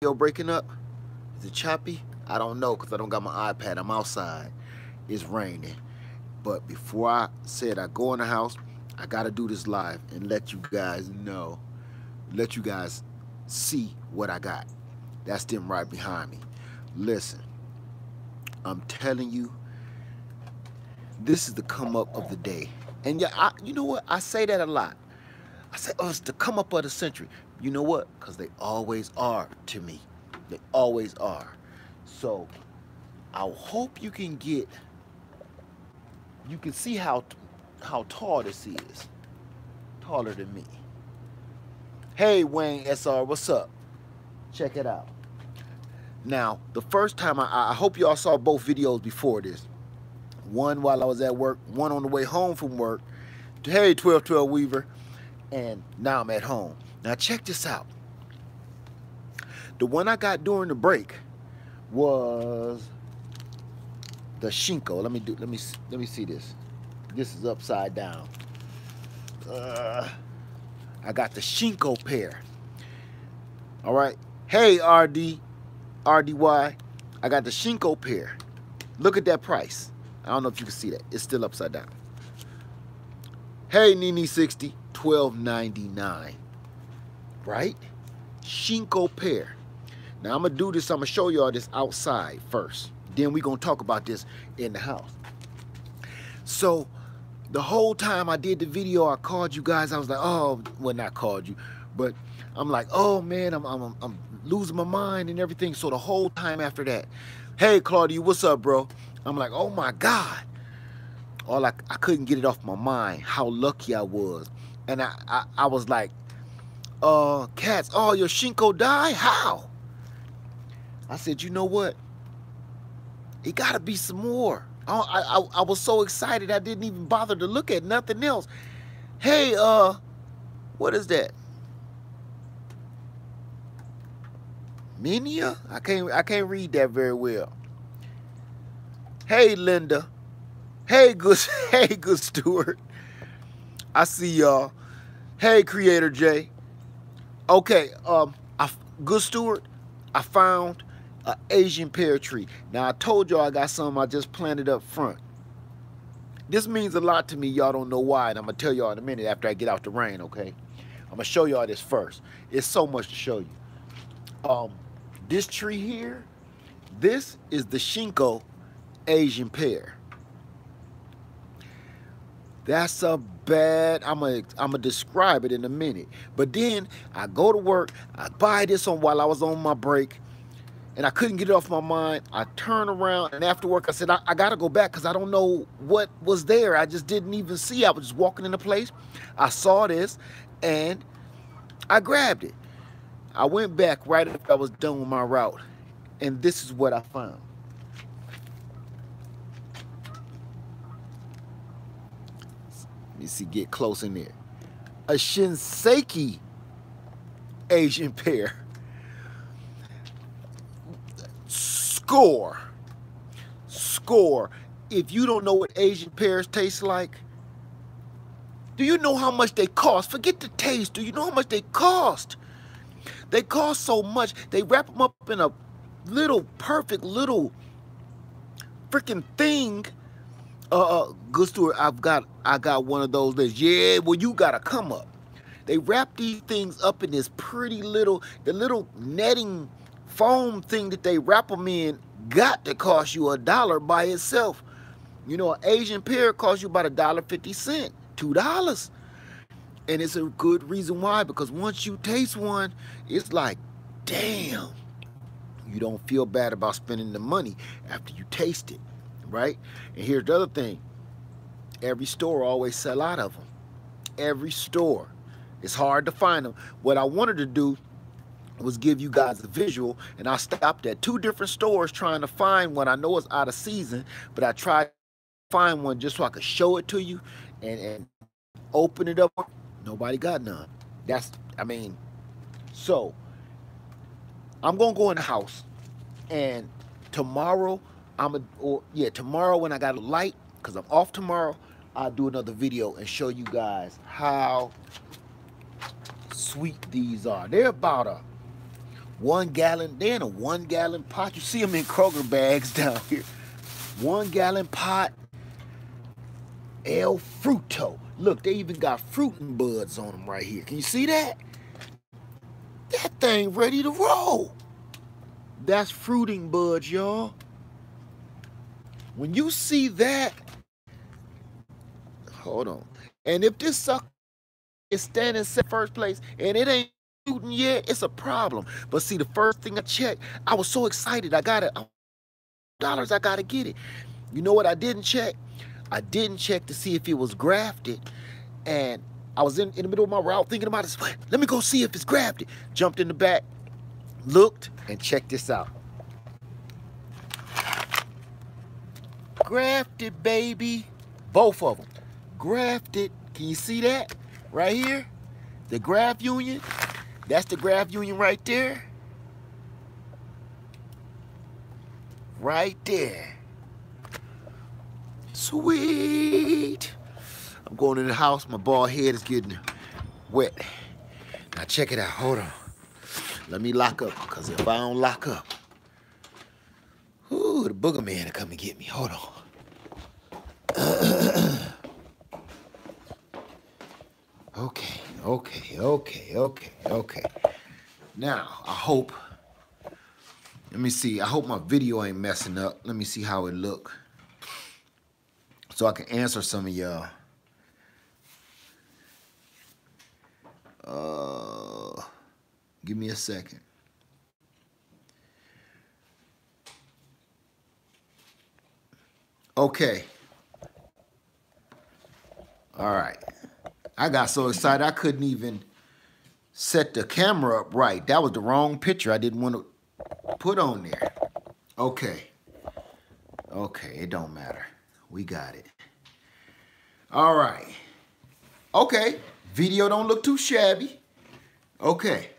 Video breaking up? Is it choppy? I don't know because I don't got my iPad. I'm outside. It's raining. But before I said I go in the house, I got to do this live and let you guys know, let you guys see what I got. That's them right behind me. Listen, I'm telling you, this is the come up of the day. And yeah, you know what? I say that a lot. I say, oh, it's the come up of the century. You know what? Because they always are to me. They always are. So I hope you can see how tall this is. Taller than me. Hey, Wayne SR, what's up? Check it out. Now, the first time, I hope y'all saw both videos before this. One while I was at work, one on the way home from work. Hey, 1212 Weaver. And now I'm at home. Now check this out. The one I got during the break was the Shinko. Let me see this. This is upside down. I got the Shinko pear. All right. Hey, RDY. I got the Shinko pear. Look at that price. I don't know if you can see that. It's still upside down. Hey, Nini60, $12.99. Right? Shinko pear. Now I'm gonna do this. I'm gonna show y'all this outside first. Then we gonna talk about this in the house. So the whole time I did the video, I called you guys. I was like, oh, well, not called you, but I'm like, oh man, I'm losing my mind and everything. So the whole time after that, hey Claudia, what's up, bro? I'm like, oh my God. I couldn't get it off my mind how lucky I was. And I was like, Cats, oh, your Shinko died? How? I said, you know what? It gotta be some more. I was so excited I didn't even bother to look at nothing else. Hey, what is that? Minia? I can't read that very well. Hey, Linda. Hey, good Stewart. I see y'all. Hey, Creator J. Okay, good Stewart, I found an Asian pear tree. Now, I told y'all I got some I just planted up front. This means a lot to me. Y'all don't know why, and I'm going to tell y'all in a minute after I get out the rain, okay? I'm going to show y'all this first. It's so much to show you. This tree here, this is the Shinko Asian pear. That's a bad, I'm gonna describe it in a minute. But then I go to work, I buy this while I was on my break, and I couldn't get it off my mind. I turn around, and after work I said, I gotta go back because I don't know what was there. I just didn't even see. I was just walking into place. I saw this, and I grabbed it. I went back right after I was done with my route, and this is what I found. Let me see, get close in there. A Shinseki Asian pear. Score. If you don't know what Asian pears taste like, do you know how much they cost? Forget the taste. Do you know how much they cost? They cost so much. They wrap them up in a little perfect little freaking thing. Good Stewart, I got one of those days. Yeah, well, you gotta come up. They wrap these things up in this pretty little, the little netting foam thing that they wrap them in got to cost you $1 by itself. You know, an Asian pear costs you about $1.50, $2. And it's a good reason why, because once you taste one, it's like, damn, you don't feel bad about spending the money after you taste it. Right? And here's the other thing. Every store always sell out of them. Every store. It's hard to find them. What I wanted to do was give you guys a visual, and I stopped at 2 different stores trying to find one. I know it's out of season, but I tried to find one just so I could show it to you and open it up. Nobody got none. So I'm gonna go in the house, and tomorrow tomorrow when I got a light, because I'm off tomorrow, I'll do another video and show you guys how sweet these are. They're about a 1 gallon. They're in a 1 gallon pot. You see them in Kroger bags down here. 1 gallon pot. El Fruto. Look, they even got fruiting buds on them right here. Can you see that? That thing ready to roll. That's fruiting buds, y'all. When you see that, hold on. And if this sucker is standing first place and it ain't shooting yet, it's a problem. But see, the first thing I checked, I was so excited. I got it. $1, I gotta get it. You know what I didn't check? I didn't check to see if it was grafted. And I was in the middle of my route thinking about it. Let me go see if it's grafted. Jumped in the back, looked, and checked this out. Grafted, baby. Both of them. Grafted. Can you see that? Right here? The graft union. That's the graft union right there. Right there. Sweet. I'm going in the house. My bald head is getting wet. Now check it out. Hold on. Let me lock up, because if I don't lock up, ooh, the booger man will come and get me. Hold on. Okay. Now, I hope, let me see. I hope my video ain't messing up. Let me see how it look, so I can answer some of y'all. Give me a second. Okay. All right. I got so excited I couldn't even set the camera up right. That was the wrong picture I didn't want to put on there. Okay. Okay, it don't matter. We got it. All right. Okay. Video don't look too shabby. Okay.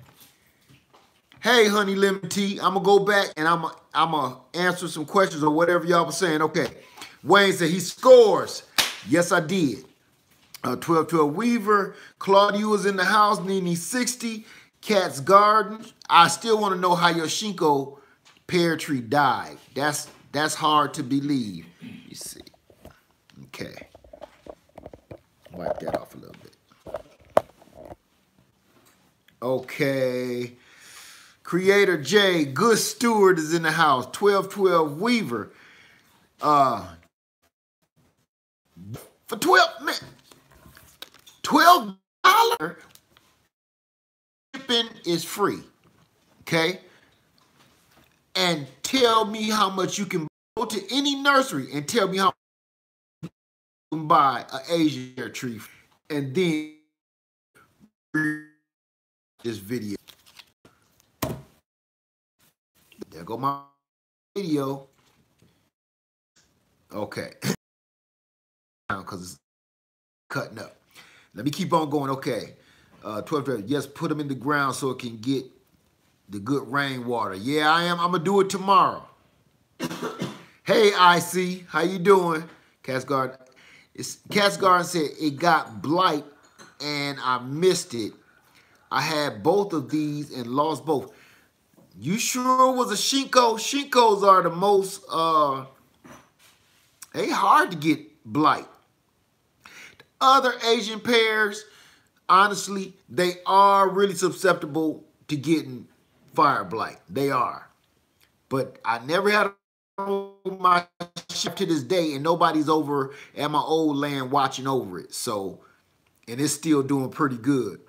Hey, honey lemon tea, I'm going to go back and I'm going to answer some questions or whatever y'all were saying. Okay. Wayne said he scores. Yes, I did. 1212 Weaver. Claudia was in the house. Nene 60. Cat's Garden. I still want to know how your Shinko pear tree died. That's hard to believe. You see. Okay. Wipe that off a little bit. Okay. Creator J, Good Steward is in the house. 1212 Weaver. For 12 $12 shipping is free. Okay? And tell me how much you can go to any nursery and tell me how much you can buy an Asian pear tree. And then this video. There go my video. Okay. Because it's cutting up. Let me keep on going. Okay. 12. Yes, put them in the ground so it can get the good rainwater. Yeah, I am. I'm going to do it tomorrow. Hey, IC. How you doing? Cat's Garden. Cat's Garden said it got blight and I missed it. I had both of these and lost both. You sure it was a Shinko? Shinkos are the most, they hard to get blight. The other Asian pears, honestly, they are really susceptible to getting fire blight. They are. But I never had my ship to this day, and nobody's over at my old land watching over it. So, and it's still doing pretty good.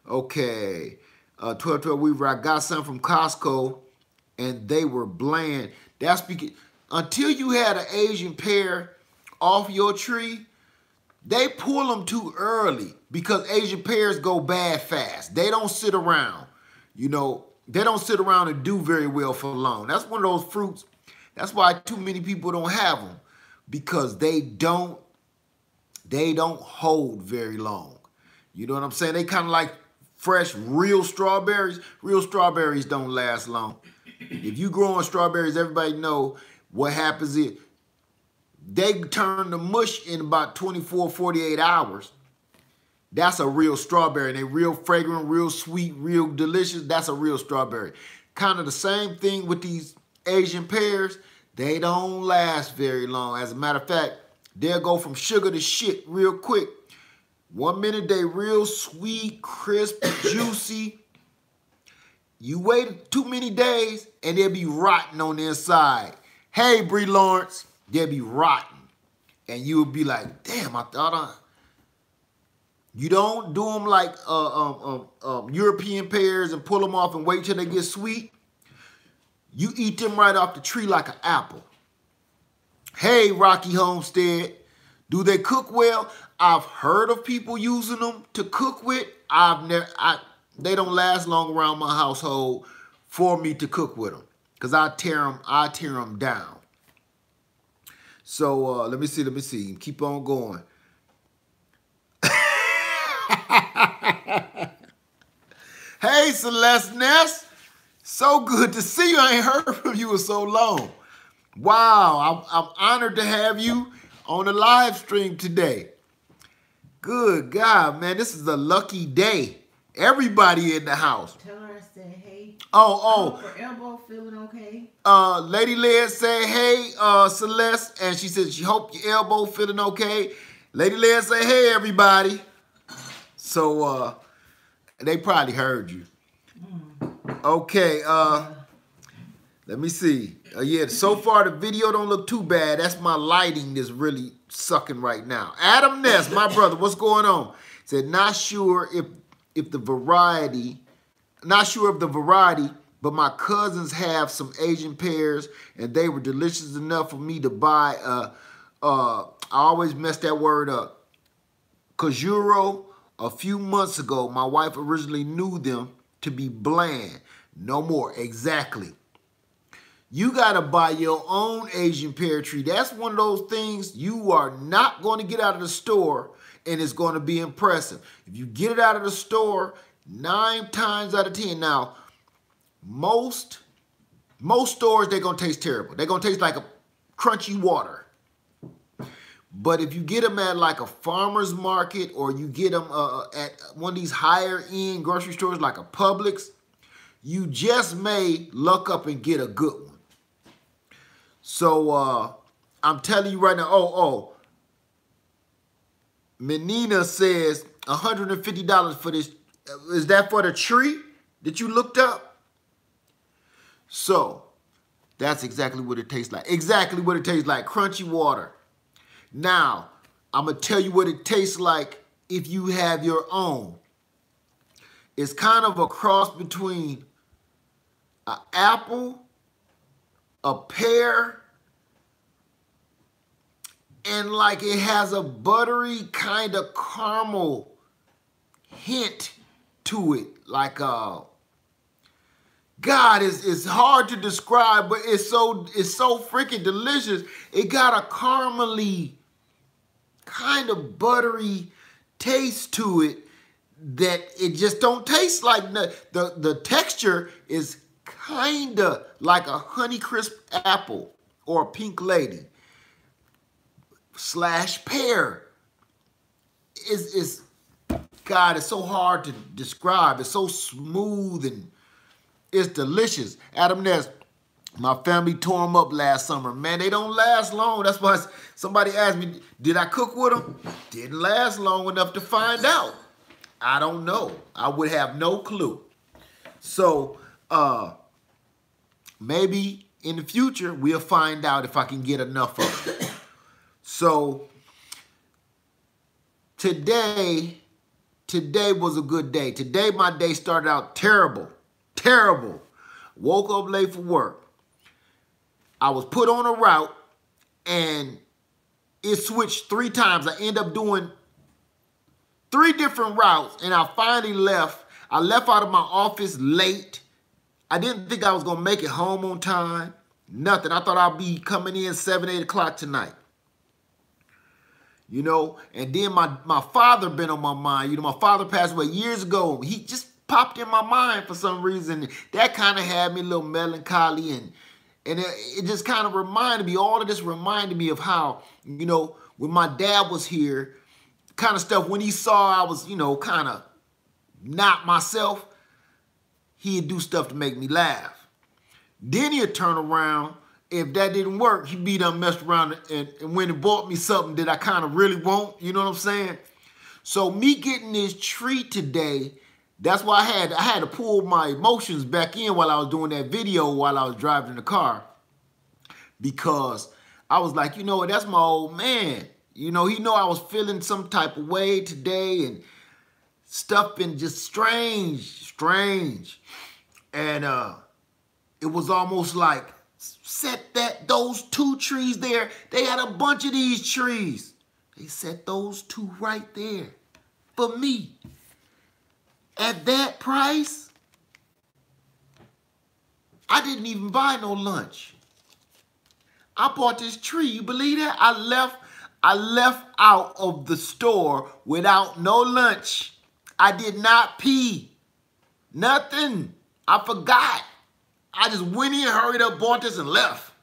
Okay. 1212 Weaver, I got some from Costco and they were bland. That's because until you had an Asian pear off your tree, they pull them too early because Asian pears go bad fast. They don't sit around. You know, they don't sit around and do very well for long. That's one of those fruits. That's why too many people don't have them, because they don't hold very long. You know what I'm saying? They kind of like fresh, real strawberries. Real strawberries don't last long. If you grow on strawberries, everybody know what happens is they turn to mush in about 24, 48 hours. That's a real strawberry. They real fragrant, real sweet, real delicious. That's a real strawberry. Kind of the same thing with these Asian pears. They don't last very long. As a matter of fact, they'll go from sugar to shit real quick. 1 minute they real sweet, crisp, juicy. You wait too many days and they'll be rotten on the inside. Hey, Bree Lawrence, they'll be rotten. And you'll be like, damn, I thought You don't do them like European pears and pull them off and wait till they get sweet. You eat them right off the tree like an apple. Hey, Rocky Homestead, do they cook well? I've heard of people using them to cook with. They don't last long around my household for me to cook with them because I tear them down. So let me see. Keep on going. Hey, Celeste Ness. So good to see you. I ain't heard from you in so long. Wow, I'm honored to have you on the live stream today. Good God, man, this is a lucky day. Everybody in the house. Tell her I said hey. Oh. Her elbow feeling okay? Lady Liz said hey, Celeste, and she said she hope your elbow feeling okay. Lady Liz say hey, everybody. So they probably heard you. Okay, let me see. Yeah, so far the video don't look too bad. That's my lighting that's really sucking right now. Adam Ness, my brother, what's going on? Said not sure of the variety, but my cousins have some Asian pears and they were delicious enough for me to buy. I always mess that word up. Kajuro. A few months ago, my wife originally knew them to be bland. No more. Exactly. You got to buy your own Asian pear tree. That's one of those things you are not going to get out of the store and it's going to be impressive. If you get it out of the store, 9 times out of 10. Now, most stores, they're going to taste terrible. They're going to taste like a crunchy water. But if you get them at like a farmer's market or you get them at one of these higher end grocery stores like a Publix, you just may luck up and get a good one. So I'm telling you right now, Menina says $150 for this. Is that for the tree that you looked up? So that's exactly what it tastes like. Exactly what it tastes like, crunchy water. Now, I'm going to tell you what it tastes like if you have your own. It's kind of a cross between an apple, a pear, and like it has a buttery kind of caramel hint to it. Like, God, it's hard to describe, but it's so freaking delicious. It got a caramely kind of buttery taste to it that it just don't taste like the texture is kind of like a Honeycrisp apple or a Pink Lady / pear. God, it's so hard to describe. It's so smooth and it's delicious. Adam Ness, my family tore them up last summer. Man, they don't last long. That's why somebody asked me, did I cook with them? Didn't last long enough to find out. I don't know. I would have no clue. So, maybe in the future, we'll find out if I can get enough of it. So, today was a good day. Today, my day started out terrible. Terrible. Woke up late for work. I was put on a route and it switched 3 times. I ended up doing 3 different routes and I finally left. I left out of my office late. I didn't think I was going to make it home on time. Nothing. I thought I'd be coming in 7, 8 o'clock tonight. You know, and then my father been on my mind. You know, my father passed away years ago. He just popped in my mind for some reason. That kind of had me a little melancholy and it just kind of reminded me, all of this reminded me of how, you know, when my dad was here, kind of stuff. When he saw I was, you know, kind of not myself, he'd do stuff to make me laugh. Then he'd turn around. If that didn't work, he'd be done messed around and went and bought me something that I kind of really want. You know what I'm saying? So me getting this treat today, that's why I had to pull my emotions back in while I was doing that video while I was driving in the car. Because I was like, you know what, that's my old man. You know, he know I was feeling some type of way today and stuff been just strange. And it was almost like, set those 2 trees there. They had a bunch of these trees. They set those 2 right there for me. At that price, I didn't even buy no lunch. I bought this tree. You believe that? I left out of the store without no lunch. I did not pee. Nothing. I forgot. I just went in, hurried up, bought this, and left.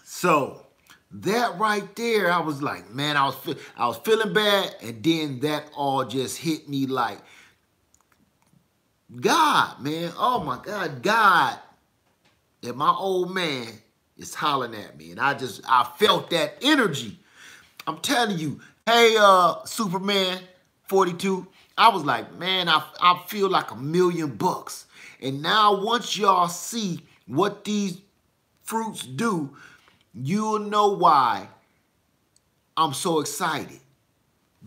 So that right there, I was like, man, I was feeling bad, and then that all just hit me like, God, man, oh my God, God, that my old man is hollering at me, and I felt that energy. I'm telling you, hey, Superman 42, I was like, man, I feel like $1 million. And now once y'all see what these fruits do, you'll know why I'm so excited.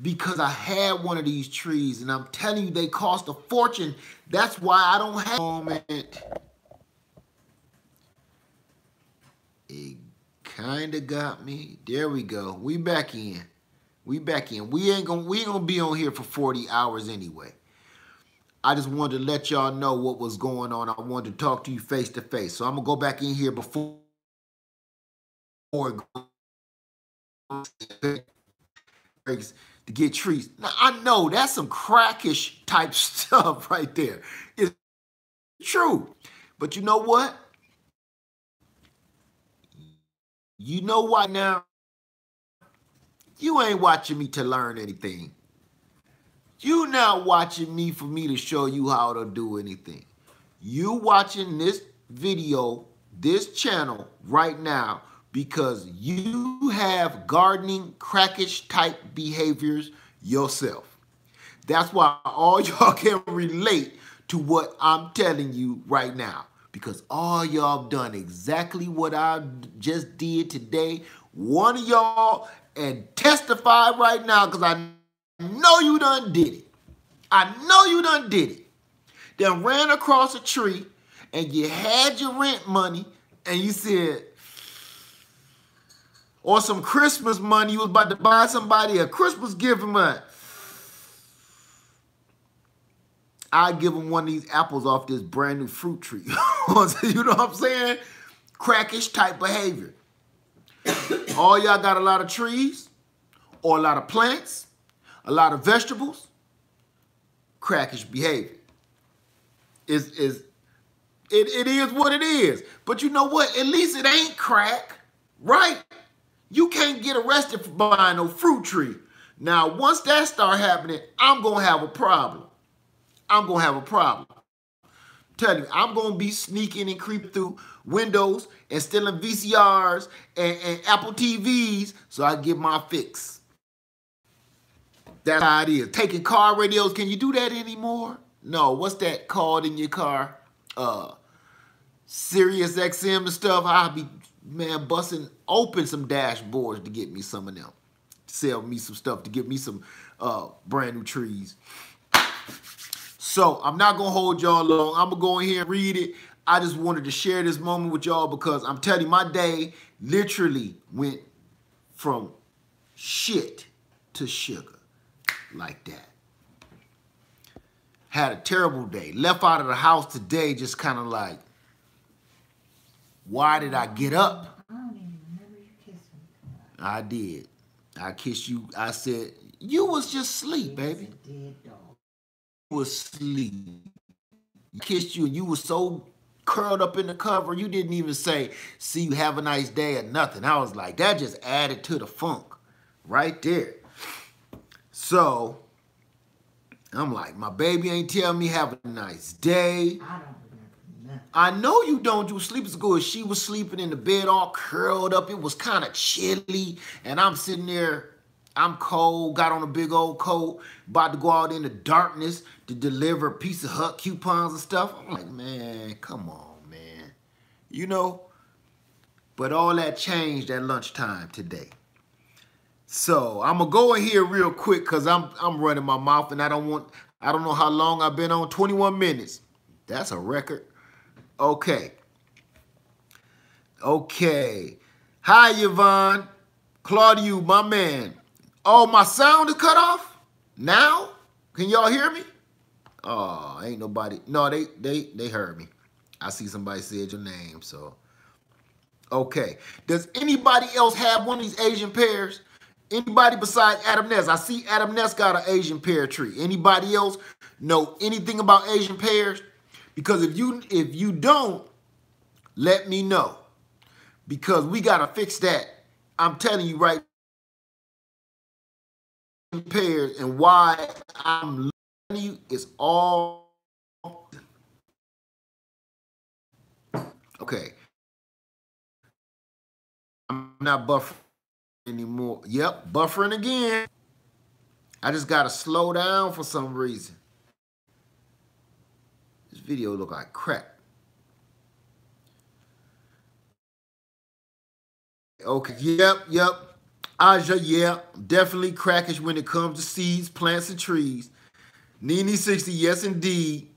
Because I had one of these trees, and I'm telling you, they cost a fortune. That's why I don't have a moment. It kind of got me. There we go. We back in. We back in. We ain't gonna be on here for 40 hours anyway. I just wanted to let y'all know what was going on. I wanted to talk to you face to face. So I'm gonna go back in here before to get trees. Now I know that's some crackish type stuff right there. It's true. But you know what? You know what now? You ain't watching me to learn anything. You not watching me for me to show you how to do anything. You watching this video, this channel right now because you have gardening crackish type behaviors yourself. That's why all y'all can relate to what I'm telling you right now. Because all y'all done exactly what I just did today. One of y'all and testify right now because I know you done did it. I know you done did it. Then ran across a tree and you had your rent money and you said, or some Christmas money, you was about to buy somebody a Christmas gift money. I give them one of these apples off this brand new fruit tree. You know what I'm saying? Crackish type behavior. All y'all got a lot of trees or a lot of plants, a lot of vegetables. Crackish behavior. It is what it is. But you know what? At least it ain't crack, right? You can't get arrested for buying no fruit tree. Now, once that start happening, I'm going to have a problem. I'm going to have a problem. Tell you, I'm going to be sneaking and creeping through windows and stealing VCRs and Apple TVs so I get my fix. That's how it is. Taking car radios, can you do that anymore? No, what's that called in your car? Sirius XM and stuff. I'll be, man, busting open some dashboards to get me some of them. Sell me some stuff to get me some brand new trees. So I'm not going to hold y'all long. I'm going to go in here and read it. I just wanted to share this moment with y'all because I'm telling you, my day literally went from shit to sugar like that. Had a terrible day. Left out of the house today just kind of like, why did I get up? I don't even remember you kissing me. I did. I kissed you. I said, you was just asleep, baby. It's a dead dog. You was asleep. I kissed you and you was so curled up in the cover, you didn't even say, see you, have a nice day or nothing. I was like, that just added to the funk. right there. So I'm like, my baby ain't tell me have a nice day. I don't remember nothing. I know you don't. You sleep as good. She was sleeping in the bed all curled up. It was kind of chilly. And I'm sitting there. I'm cold. Got on a big old coat. About to go out in the darkness to deliver Pizza Hut coupons and stuff. I'm like, man, come on, man. You know? But all that changed at lunchtime today. So I'm gonna go in here real quick because I'm running my mouth and I don't know how long I've been on. 21 minutes. That's a record. Okay. Okay. Hi, Yvonne. Claudia, my man. Oh, my sound is cut off? Now? Can y'all hear me? Oh, ain't nobody. No, they heard me. I see somebody said your name, so. Okay. Does anybody else have one of these Asian pears? Anybody besides Adam Ness? I see Adam Ness got an Asian pear tree. Anybody else know anything about Asian pears? Because if you don't, let me know. Because we gotta fix that. I'm telling you right now, pears and why I'm telling you it's all okay. I'm not buffering anymore. Yep, buffering again. I just gotta slow down for some reason. This video look like crap. Okay, yep. Aja, yeah, definitely crackish when it comes to seeds, plants, and trees. Nene 60, yes indeed.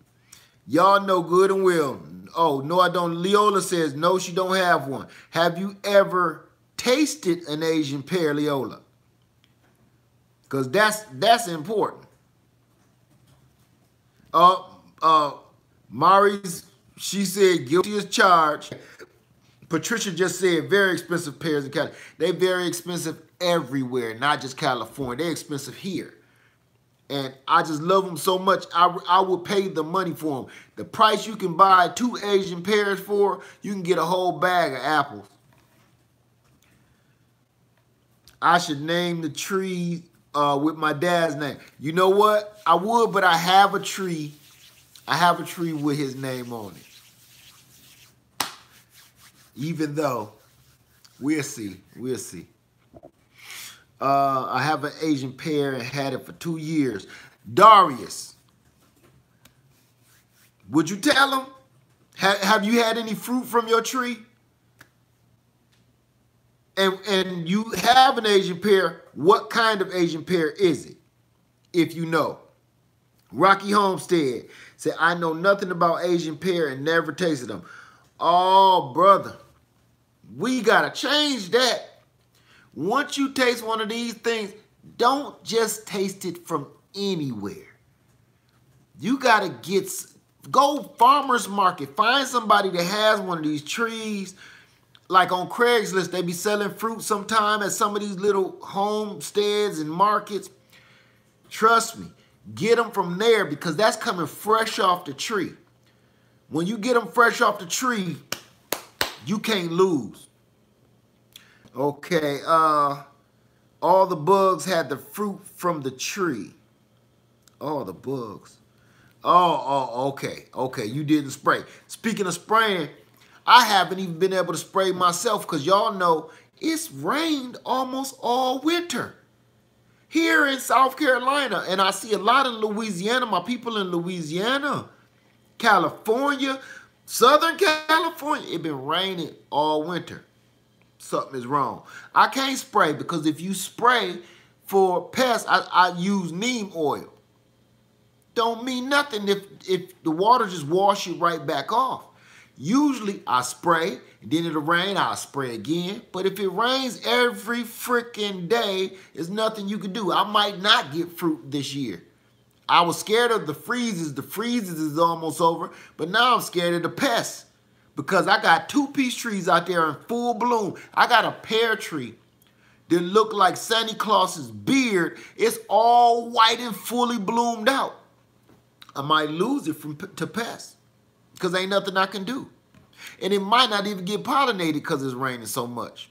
Y'all know good and well. Oh, no, I don't. Leola says, no, she don't have one. Have you ever tasted an Asian pear, Leola? Because that's important. Mari's, she said, guilty as charged. Patricia just said very expensive pears in California. They very expensive everywhere, not just California. They're expensive here. And I just love them so much, I would pay the money for them. The price you can buy 2 Asian pears for, you can get a whole bag of apples. I should name the tree with my dad's name. You know what? I would, but I have a tree. I have a tree with his name on it. Even though, we'll see. I have an Asian pear and had it for 2 years. Darius, would you tell him? Have you had any fruit from your tree? And you have an Asian pear, what kind of Asian pear is it? If you know. Rocky Homestead said, I know nothing about Asian pear and never tasted them. Oh, brother. We got to change that. Once you taste one of these things, don't just taste it from anywhere. You got to go farmer's market. Find somebody that has one of these trees. Like on Craigslist, they be selling fruit sometime at some of these little homesteads and markets. Trust me, get them from there because that's coming fresh off the tree. When you get them fresh off the tree, you can't lose. Okay, all the bugs had the fruit from the tree. All the bugs. Oh, okay, you didn't spray. Speaking of spraying, I haven't even been able to spray myself because y'all know it's rained almost all winter here in South Carolina. And I see a lot in Louisiana, my people in Louisiana, California, Southern California. It's been raining all winter. Something is wrong. I can't spray because if you spray for pests, I use neem oil. Don't mean nothing if the water just wash it right back off. Usually I spray, then it'll rain, I'll spray again. But if it rains every freaking day, there's nothing you can do. I might not get fruit this year. I was scared of the freezes. The freezes is almost over, but now I'm scared of the pests because I got 2 peach trees out there in full bloom. I got a pear tree that look like Santa Claus's beard. It's all white and fully bloomed out. I might lose it to pests because ain't nothing I can do. And it might not even get pollinated because it's raining so much.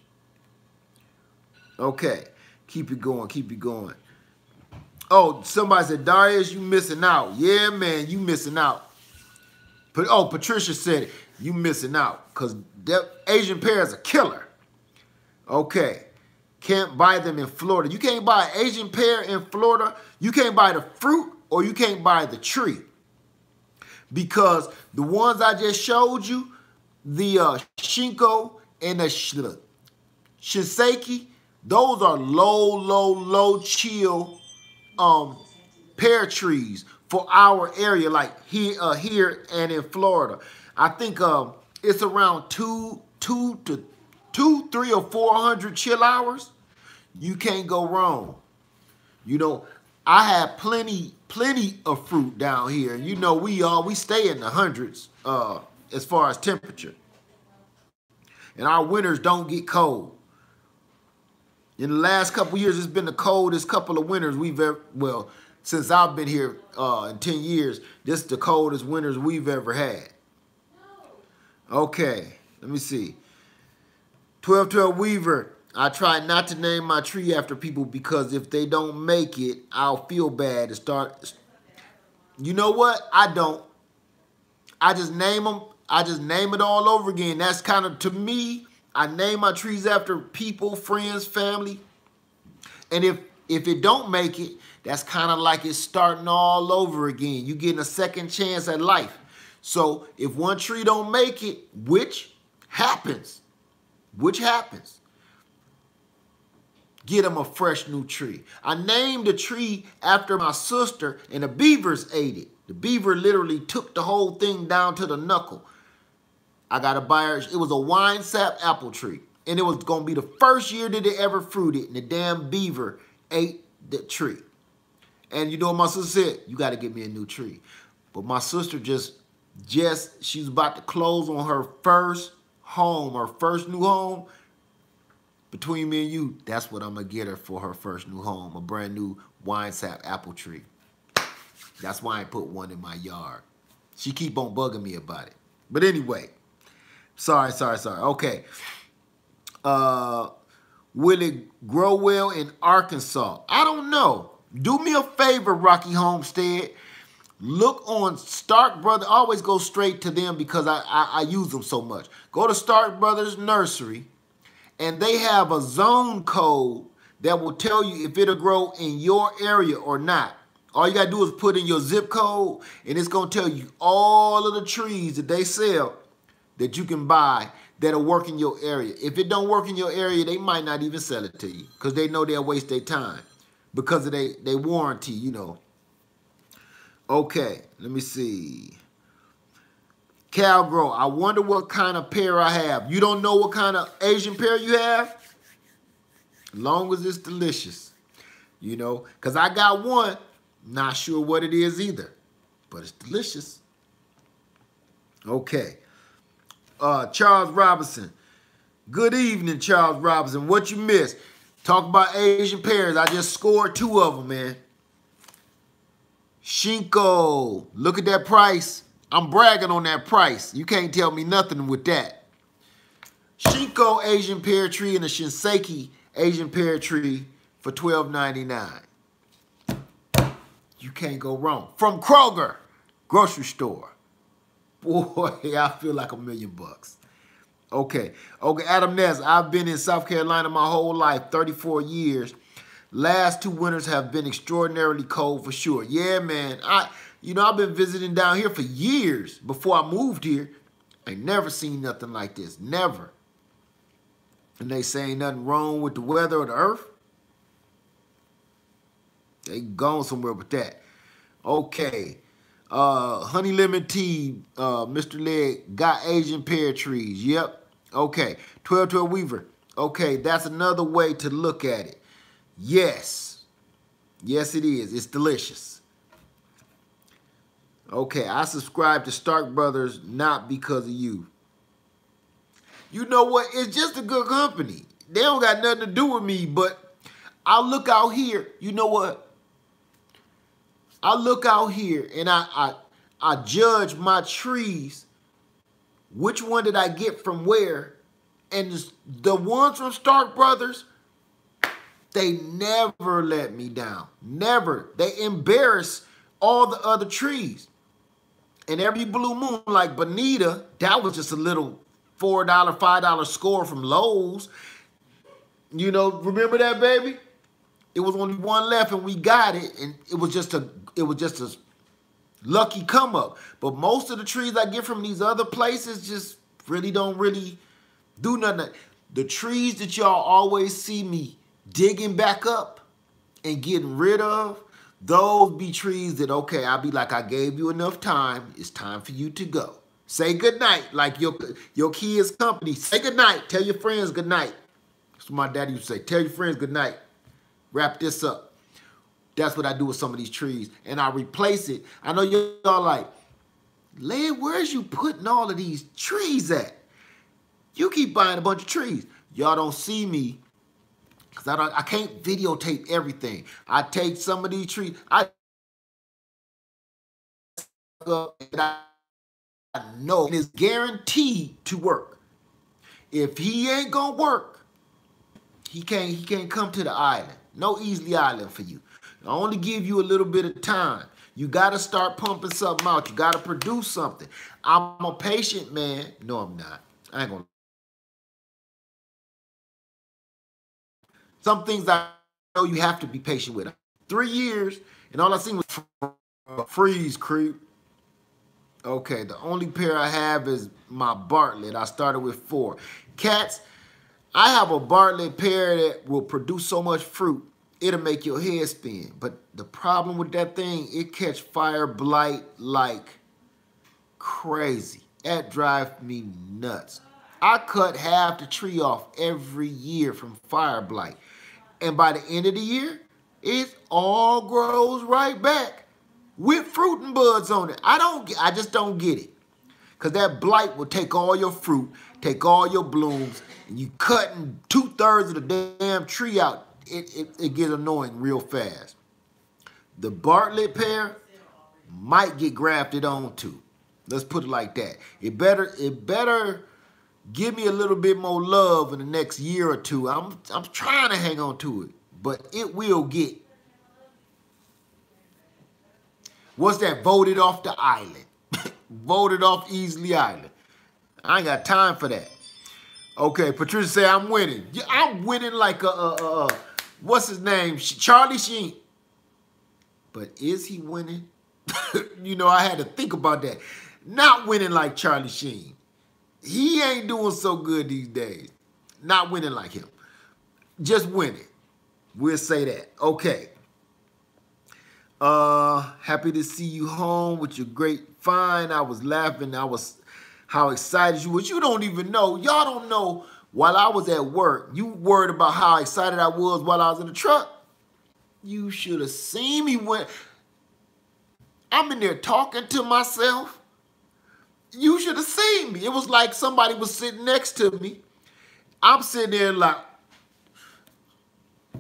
Okay. Keep it going. Keep it going. Oh, somebody said, Darius, you missing out. Yeah, man, you missing out. Oh, Patricia said it. You missing out because Asian pear is a killer. Okay. Can't buy them in Florida. You can't buy Asian pear in Florida. You can't buy the fruit or you can't buy the tree. Because the ones I just showed you, the Shinko and the Shinseki, those are low chill pear trees for our area, like here and in Florida. I think it's around 300 or 400 chill hours. You can't go wrong. You know, I have plenty of fruit down here. You know, we stay in the hundreds as far as temperature. And our winters don't get cold. In the last couple of years, it's been the coldest couple of winters we've ever, well, since I've been here in 10 years, this is the coldest winters we've ever had. Okay, let me see. 1212 Weaver, I try not to name my tree after people because if they don't make it, I'll feel bad and start. You know what? I don't. I just name them. I just name it all over again. That's kind of, to me, I name my trees after people, friends, family. And if it don't make it, that's kind of like it's starting all over again. You getting a second chance at life. So if one tree don't make it, which happens, get them a fresh new tree. I named the tree after my sister, and the beavers ate it. The beaver literally took the whole thing down to the knuckle. I got to buy her. It was a wine sap apple tree. And it was going to be the first year that it ever fruited. And the damn beaver ate the tree. And you know what my sister said? You got to get me a new tree. But my sister she was about to close on her first home, her first new home. Between me and you, that's what I'm going to get her for her first new home. A brand new wine sap apple tree. That's why I put one in my yard. She keep on bugging me about it. But anyway. Sorry. Okay. Will it grow well in Arkansas? I don't know. Do me a favor, Rocky Homestead. Look on Stark Brothers. Always go straight to them because I use them so much. Go to Stark Brothers Nursery, and they have a zone code that will tell you if it'll grow in your area or not. All you got to do is put in your zip code, and it's going to tell you all of the trees that they sell that you can buy that'll work in your area. If it don't work in your area, they might not even sell it to you because they know they'll waste their time because of they warranty, you know. Okay, let me see. Calgrow, I wonder what kind of pear I have. You don't know what kind of Asian pear you have? As long as it's delicious, you know, because I got one, not sure what it is either, but it's delicious. Okay. Charles Robinson. Good evening, Charles Robinson. What you missed? Talk about Asian pears. I just scored 2 of them, man. Shinko. Look at that price. I'm bragging on that price. You can't tell me nothing with that. Shinko Asian pear tree and a Shinseki Asian pear tree for $12.99. You can't go wrong. From Kroger grocery store. Boy, I feel like $1 million. Okay, Adam Ness, I've been in South Carolina my whole life, 34 years. Last 2 winters have been extraordinarily cold for sure. Yeah, man. I've been visiting down here for years before I moved here. I ain't never seen nothing like this. Never. And they say ain't nothing wrong with the weather or the earth. They gone somewhere with that. Okay. Honey lemon tea, Mr. Leg, got Asian pear trees. Yep. Okay. 1212 Weaver. Okay, that's another way to look at it. Yes. Yes, it is. It's delicious. Okay, I subscribe to Stark Brothers not because of you. You know what? It's just a good company. They don't got nothing to do with me, but I look out here. You know what? I look out here and I judge my trees. Which one did I get from where? And the ones from Stark Brothers, They never let me down. Never. They embarrass all the other trees. And every blue moon, like Bonita, that was just a little $4, $5 score from Lowe's. You know, remember that, baby? It was only one left and we got it, and it was just a lucky come up. But most of the trees I get from these other places just don't do nothing. The trees that y'all always see me digging back up and getting rid of, those be trees that, okay, I'll be like, I gave you enough time. It's time for you to go. Say goodnight, like your kids' company. Say goodnight. Tell your friends goodnight. That's what my daddy used to say. Tell your friends goodnight. Wrap this up. That's what I do with some of these trees. And I replace it. I know y'all like, Led, where's you putting all of these trees at? You keep buying a bunch of trees. Y'all don't see me because I can't videotape everything. I take some of these trees. I know it's guaranteed to work. If he ain't gonna work, he can't come to the island. No Easley Island for you. I only give you a little bit of time. You got to start pumping something out. You got to produce something. I'm a patient man. No, I'm not. I ain't going to. Some things I know you have to be patient with. 3 years, and all I seen was freeze creep. Okay, the only pair I have is my Bartlett. I started with 4. Cats, I have a Bartlett pear that will produce so much fruit, it'll make your head spin. But the problem with that thing, it catch fire blight like crazy. That drives me nuts. I cut half the tree off every year from fire blight. And by the end of the year, it all grows right back with fruit and buds on it. I just don't get it. Because that blight will take all your fruit, take all your blooms, and you cutting 2/3 of the damn tree out. It gets annoying real fast. The Bartlett pear might get grafted onto. Let's put it like that. It better give me a little bit more love in the next year or two. I'm trying to hang on to it, but it will get. What's that? Voted off the island. Voted off Easley Island. I ain't got time for that. Okay, Patricia say I'm winning. Yeah, I'm winning like what's his name? Charlie Sheen. But is he winning? You know, I had to think about that. Not winning like Charlie Sheen. He ain't doing so good these days. Not winning like him. Just winning. We'll say that. Okay. Happy to see you home with your great find. I was laughing. How excited you was. You don't even know. Y'all don't know. While I was at work, you worried about how excited I was while I was in the truck. You should have seen me when I'm in there talking to myself. You should have seen me. It was like somebody was sitting next to me. I'm sitting there like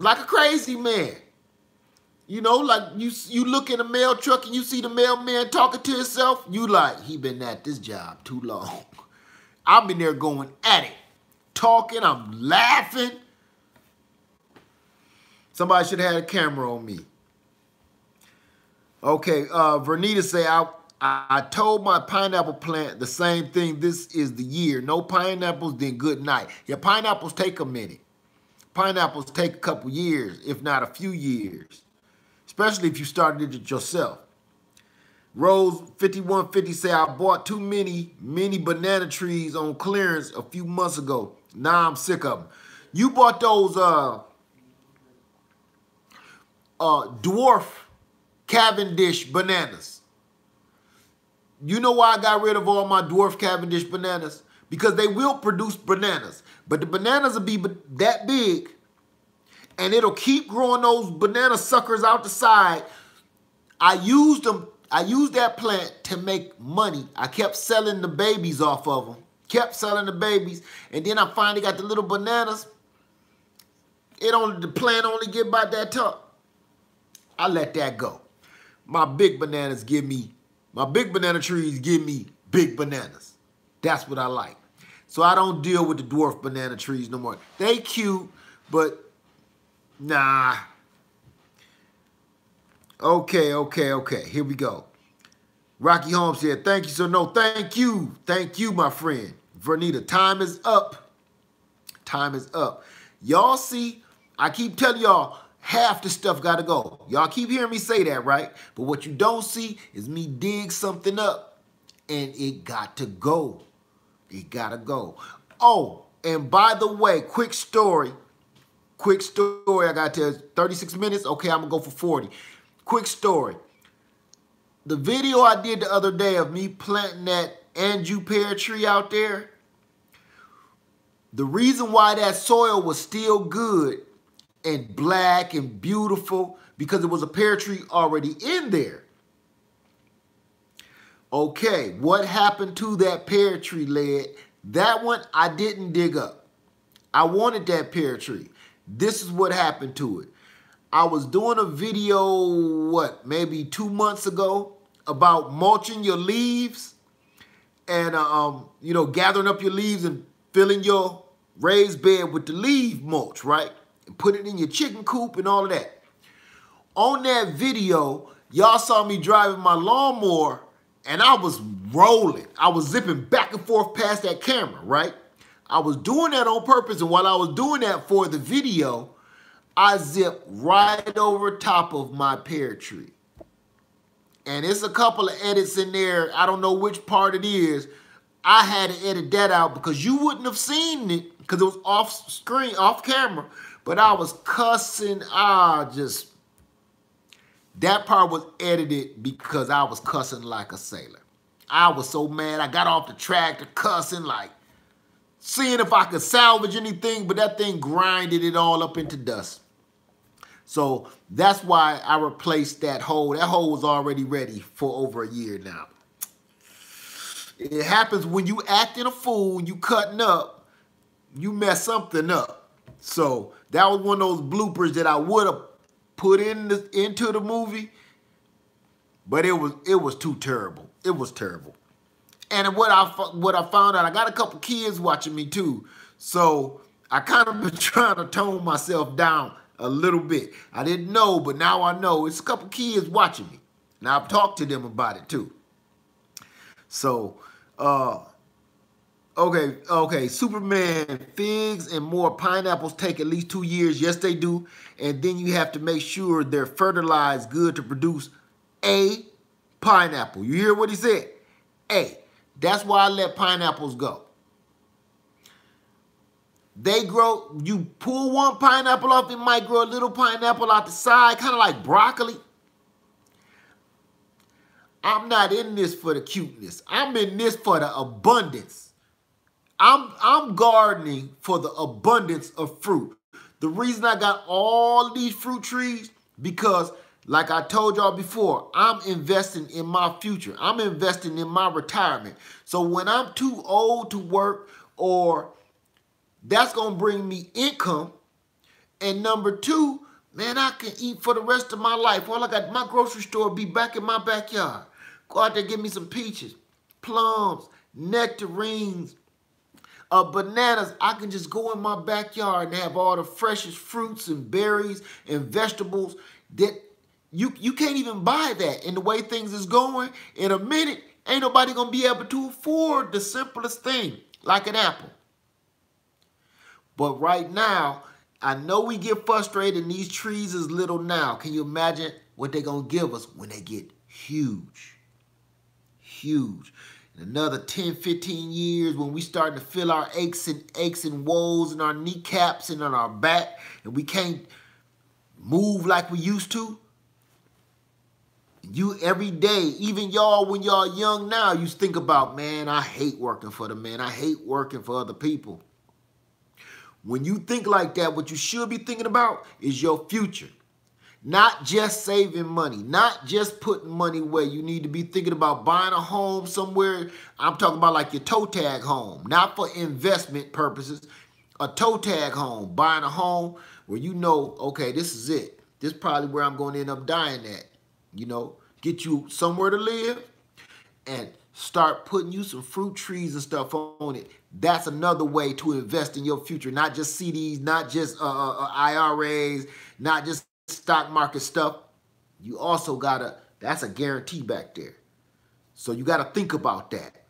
a crazy man. You know, like you look in a mail truck and you see the mailman talking to himself. You like, he been at this job too long. I'm in there going at it. Talking, I'm laughing. Somebody should have had a camera on me. Okay, Vernita say, I told my pineapple plant the same thing. This is the year. No pineapples, then good night. Yeah, pineapples take a minute. Pineapples take a couple years, if not a few years. Especially if you started it yourself. Rose 5150 say, I bought too many banana trees on clearance a few months ago. Now I'm sick of them. You bought those dwarf Cavendish bananas. You know why I got rid of all my dwarf Cavendish bananas? Because they will produce bananas. But the bananas will be that big, and it'll keep growing those banana suckers out the side. I used that plant to make money. I kept selling the babies off of them. Kept selling the babies. And then I finally got the little bananas. The plant only get about that tall. I let that go. My big banana trees give me big bananas. That's what I like. So I don't deal with the dwarf banana trees no more. They cute, but Nah. Okay. Here we go. Rocky Holmes said, thank you, sir. No, thank you. Thank you, my friend. Vernita, time is up. Time is up. Y'all see, I keep telling y'all, half the stuff got to go. Y'all keep hearing me say that, right? But what you don't see is me dig something up, and it got to go. It got to go. Oh, and by the way, quick story. Quick story. I got to tell you, 36 minutes. Okay, I'm going to go for 40. Quick story. The video I did the other day of me planting that Anjou pear tree out there, the reason why that soil was still good and black and beautiful, because it was a pear tree already in there. Okay, what happened to that pear tree, Led? That one I didn't dig up. I wanted that pear tree. This is what happened to it. I was doing a video, maybe 2 months ago, about mulching your leaves and, gathering up your leaves and filling your raised bed with the leaf mulch, right? And put it in your chicken coop and all of that. On that video, y'all saw me driving my lawnmower and I was rolling. I was zipping back and forth past that camera, right? I was doing that on purpose, and while I was doing that for the video, I zipped right over top of my pear tree. And it's a couple of edits in there. I don't know which part it is. I had to edit that out because you wouldn't have seen it because it was off screen, off camera. But I was cussing. That part was edited because I was cussing like a sailor. I was so mad. I got off the tractor cussing, like seeing if I could salvage anything, but that thing grinded it all up into dust. So that's why I replaced that hole. That hole was already ready for over a year now. It happens when you acting a fool, you cutting up, you mess something up. So that was one of those bloopers that I would have put into the movie, but it was too terrible. It was terrible. And what I found out, I got a couple kids watching me too, so I kind of been trying to tone myself down a little bit. I didn't know, but now I know. It's a couple kids watching me, and I've talked to them about it too. So, okay. Superman, figs and more pineapples take at least 2 years. Yes, they do. And then you have to make sure they're fertilized good to produce a pineapple. You hear what he said? A. That's why I let pineapples go. They grow, you pull one pineapple off, it might grow a little pineapple out the side, kind of like broccoli. I'm not in this for the cuteness. I'm in this for the abundance. I'm gardening for the abundance of fruit. The reason I got all these fruit trees, because like I told y'all before, I'm investing in my future. I'm investing in my retirement. So when I'm too old to work, or that's going to bring me income. And number two, man, I can eat for the rest of my life. All I got, my grocery store be back in my backyard. Go out there, get me some peaches, plums, nectarines, bananas. I can just go in my backyard and have all the freshest fruits and berries and vegetables that you can't even buy that. And the way things is going, in a minute, ain't nobody going to be able to afford the simplest thing, like an apple. But right now, I know we get frustrated and these trees is little now. Can you imagine what they're going to give us when they get huge? Huge. In another 10, 15 years, when we start to feel our aches and woes in our kneecaps and on our back, and we can't move like we used to. You every day, even y'all when y'all young now, you think about, man, I hate working for the man. I hate working for other people. When you think like that, what you should be thinking about is your future. Not just saving money, not just putting money where you need to be thinking about buying a home somewhere. I'm talking about like your toe tag home, not for investment purposes. A toe tag home, buying a home where you know, okay, this is it. This is probably where I'm going to end up dying at. You know, get you somewhere to live and start putting you some fruit trees and stuff on it. That's another way to invest in your future. Not just CDs, not just IRAs, not just stock market stuff. You also gotta, that's a guarantee back there. So you gotta think about that,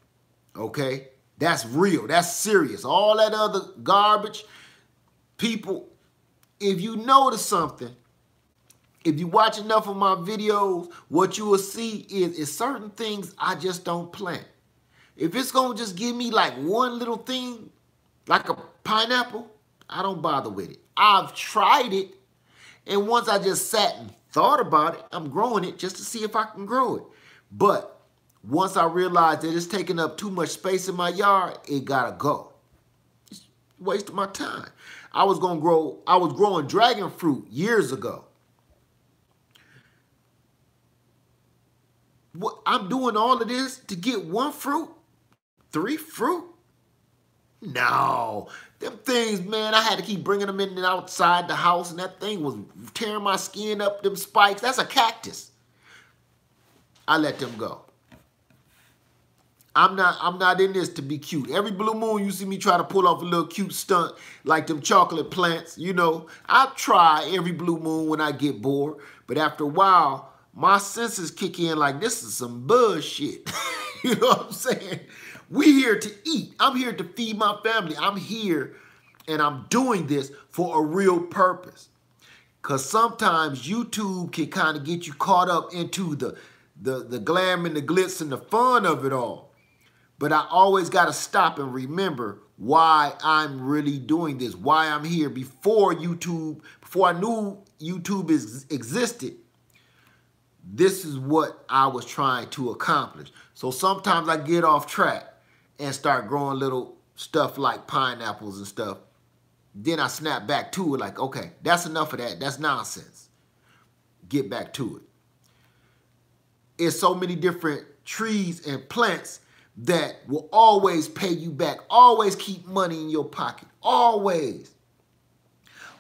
okay? That's real, that's serious. All that other garbage, people, if you notice something, if you watch enough of my videos, what you will see is certain things I just don't plant. If it's gonna just give me like one little thing, like a pineapple, I don't bother with it. I've tried it, and once I just sat and thought about it, I'm growing it just to see if I can grow it. But once I realized that it's taking up too much space in my yard, it gotta go. It's a waste of my time. I was growing dragon fruit years ago. What, I'm doing all of this to get one fruit? 3 fruit? No. Them things, man, I had to keep bringing them in and outside the house, and that thing was tearing my skin up, them spikes. That's a cactus. I let them go. I'm not in this to be cute. Every blue moon, you see me try to pull off a little cute stunt like them chocolate plants, you know. I try every blue moon when I get bored, but after a while, my senses kick in like, this is some bullshit. You know what I'm saying? We here to eat. I'm here to feed my family. I'm here and I'm doing this for a real purpose. Because sometimes YouTube can kind of get you caught up into the glam and the glitz and the fun of it all. But I always got to stop and remember why I'm really doing this, why I'm here. Before I knew YouTube existed, this is what I was trying to accomplish. So sometimes I get off track and start growing little stuff like pineapples and stuff. Then I snap back to it like, okay, that's enough of that. That's nonsense. Get back to it. It's so many different trees and plants that will always pay you back. Always keep money in your pocket. Always.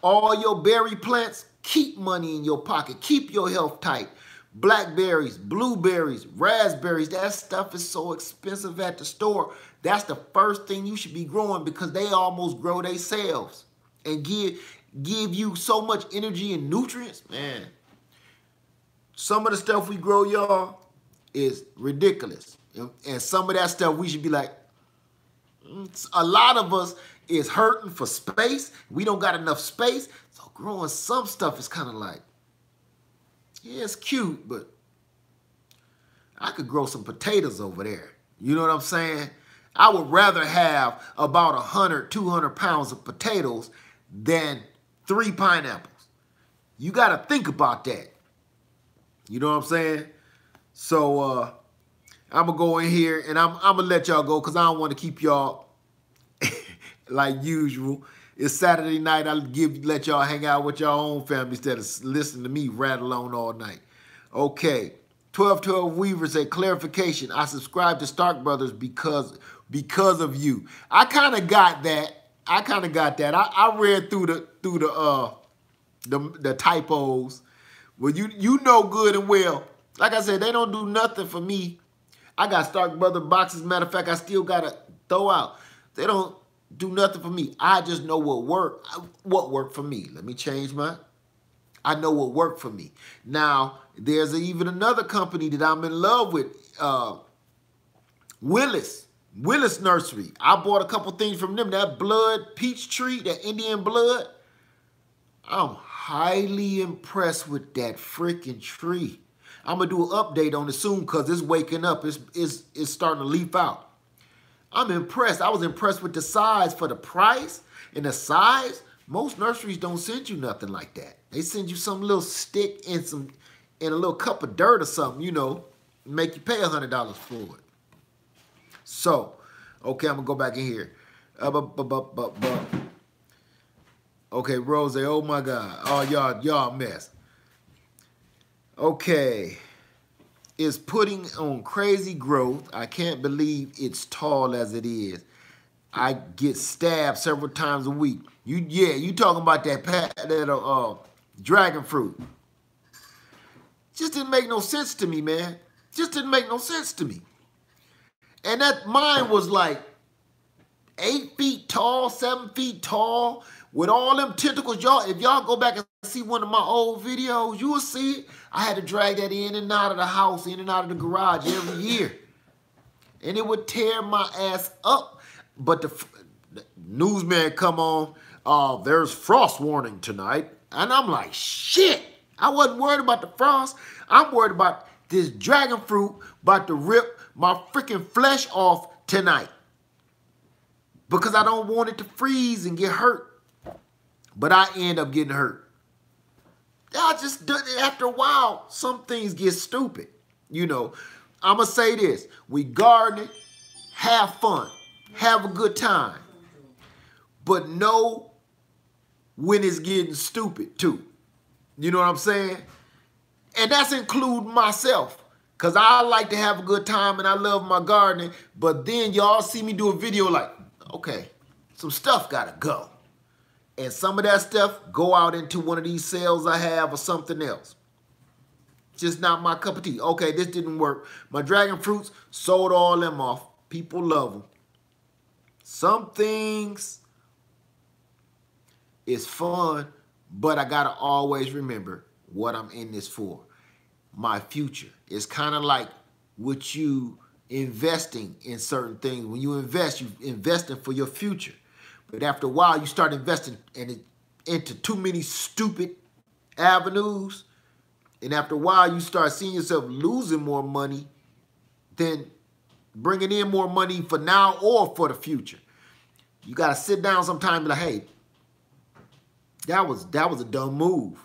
All your berry plants, keep money in your pocket. Keep your health tight. Blackberries, blueberries, raspberries, that stuff is so expensive at the store. That's the first thing you should be growing because they almost grow themselves and give you so much energy and nutrients. Man, some of the stuff we grow, y'all, is ridiculous. And some of that stuff we should be like, a lot of us is hurting for space. We don't got enough space. So growing some stuff is kind of like, yeah, it's cute, but I could grow some potatoes over there. You know what I'm saying? I would rather have about 100, 200 pounds of potatoes than 3 pineapples. You got to think about that. You know what I'm saying? So I'm going to go in here and I'm going to let y'all go because I don't want to keep y'all like usual. It's Saturday night. I'll let y'all hang out with your own family instead of listening to me rattle on all night. Okay. 1212 Weaver said, clarification. I subscribed to Stark Brothers because of you. I kind of got that. I read through the typos. Well, you know good and well. Like I said, they don't do nothing for me. I got Stark Brother boxes. Matter of fact, I still got to throw out. They don't do nothing for me. I just know what worked for me. Let me change I know what worked for me. Now, there's even another company that I'm in love with, Willis Nursery. I bought a couple things from them. That blood peach tree, that Indian blood. I'm highly impressed with that freaking tree. I'm going to do an update on it soon because it's waking up. It's starting to leaf out. I'm impressed. I was impressed with the size for the price and the size. Most nurseries don't send you nothing like that. They send you some little stick and a little cup of dirt or something, you know, make you pay $100 for it. So, okay, I'm going to go back in here. Okay, Rose, oh my God. Oh, y'all mess. Okay. Is putting on crazy growth. I can't believe it's tall as it is. I get stabbed several times a week. You talking about that dragon fruit. Just didn't make no sense to me, man. Just didn't make no sense to me. And that mine was like 8 feet tall, 7 feet tall, with all them tentacles. Y'all, if y'all go back and see one of my old videos, you will see it. I had to drag that in and out of the house, in and out of the garage every year. And it would tear my ass up. But the newsman come on, there's frost warning tonight. And I'm like, shit. I wasn't worried about the frost. I'm worried about this dragon fruit about to rip my freaking flesh off tonight. Because I don't want it to freeze and get hurt. But I end up getting hurt. After a while, some things get stupid. You know, I'm going to say this. We garden, have fun, have a good time. But know when it's getting stupid too. You know what I'm saying? And that's including myself. Because I like to have a good time and I love my gardening. But then y'all see me do a video like, okay, some stuff got to go. And some of that stuff go out into one of these sales I have or something else. Just not my cup of tea. Okay, this didn't work. My dragon fruits, sold all them off. People love them. Some things is fun, but I got to always remember what I'm in this for. My future. It's kind of like what you investing in certain things. When you invest, you investing for your future. But after a while, you start investing into too many stupid avenues. And after a while, you start seeing yourself losing more money than bringing in more money for now or for the future. You got to sit down sometime and be like, hey, that was a dumb move.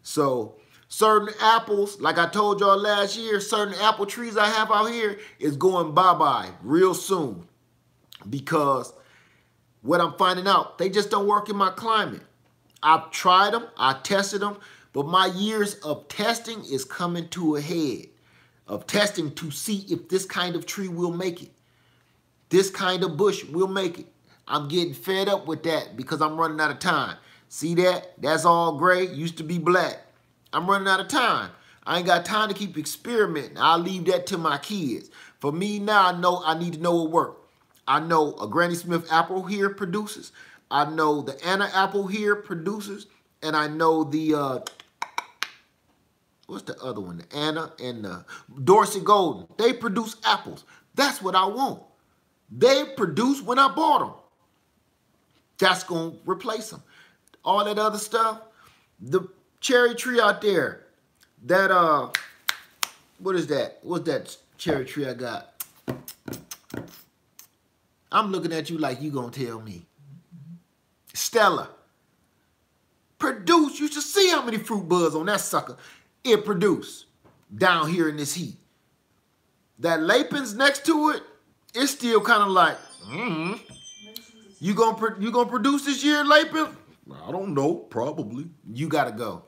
So certain apples, like I told y'all last year, certain apple trees I have out here is going bye-bye real soon. Because what I'm finding out, they just don't work in my climate. I've tried them, I tested them, but my years of testing is coming to a head. Of testing to see if this kind of tree will make it. This kind of bush will make it. I'm getting fed up with that because I'm running out of time. See that? That's all gray, used to be black. I'm running out of time. I ain't got time to keep experimenting. I'll leave that to my kids. For me now, I need to know what works. I know a Granny Smith apple here produces. I know the Anna apple here produces. And I know the, what's the other one? The Anna and the Dorsey Golden. They produce apples. That's what I want. They produce when I bought them. That's going to replace them. All that other stuff, the cherry tree out there, that, what is that? What's that cherry tree I got? I'm looking at you like you gonna tell me. Stella. Produce. You should see how many fruit buds on that sucker it produced down here in this heat. That Lapins next to it, it's still kind of like, You gonna produce this year, Lapin? I don't know, probably. You gotta go.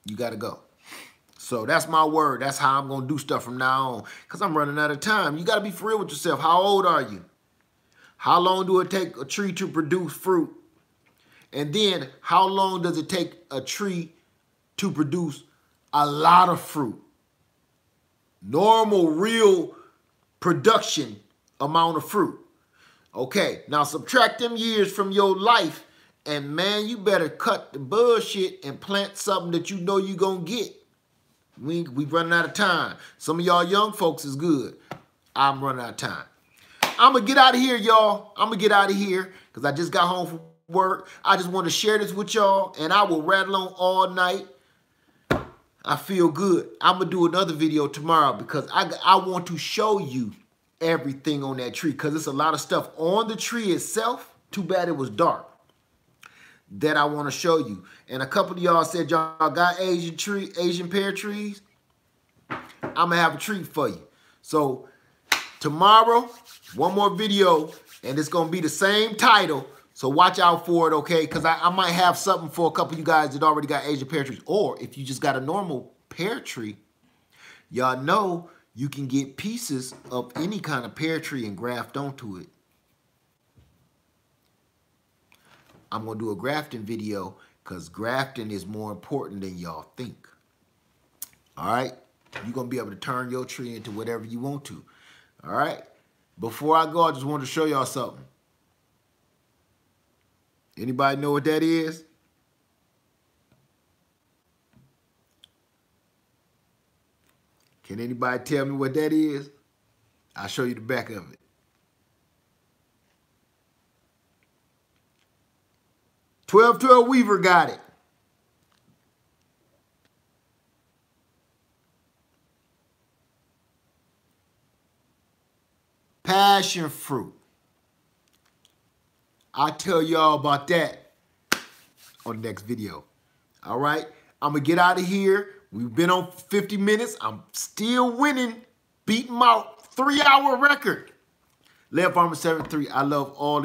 You gotta go. So that's my word. That's how I'm going to do stuff from now on. Because I'm running out of time. You got to be for real with yourself. How old are you? How long do it take a tree to produce fruit? And then how long does it take a tree to produce a lot of fruit? Normal, real production amount of fruit. Okay, now subtract them years from your life. And man, you better cut the bullshit and plant something that you know you're going to get. We running out of time. Some of y'all young folks is good. I'm running out of time. I'm going to get out of here, y'all. I'm going to get out of here because I just got home from work. I just want to share this with y'all, and I will rattle on all night. I feel good. I'm going to do another video tomorrow because I want to show you everything on that tree because it's a lot of stuff on the tree itself. Too bad it was dark. That I want to show you. And a couple of y'all said y'all got Asian pear trees. I'm going to have a treat for you. So tomorrow, one more video, and it's going to be the same title. So watch out for it, okay? Because I might have something for a couple of you guys that already got Asian pear trees. Or if you just got a normal pear tree, y'all know you can get pieces of any kind of pear tree and graft onto it. I'm going to do a grafting video because grafting is more important than y'all think. All right? You're going to be able to turn your tree into whatever you want to. All right? Before I go, I just wanted to show y'all something. Anybody know what that is? Can anybody tell me what that is? I'll show you the back of it. 1212 Weaver got it. Passion fruit. I'll tell y'all about that on the next video. All right? I'm going to get out of here. We've been on 50 minutes. I'm still winning, beating my 3-hour record. Lead Farmer 73. I love all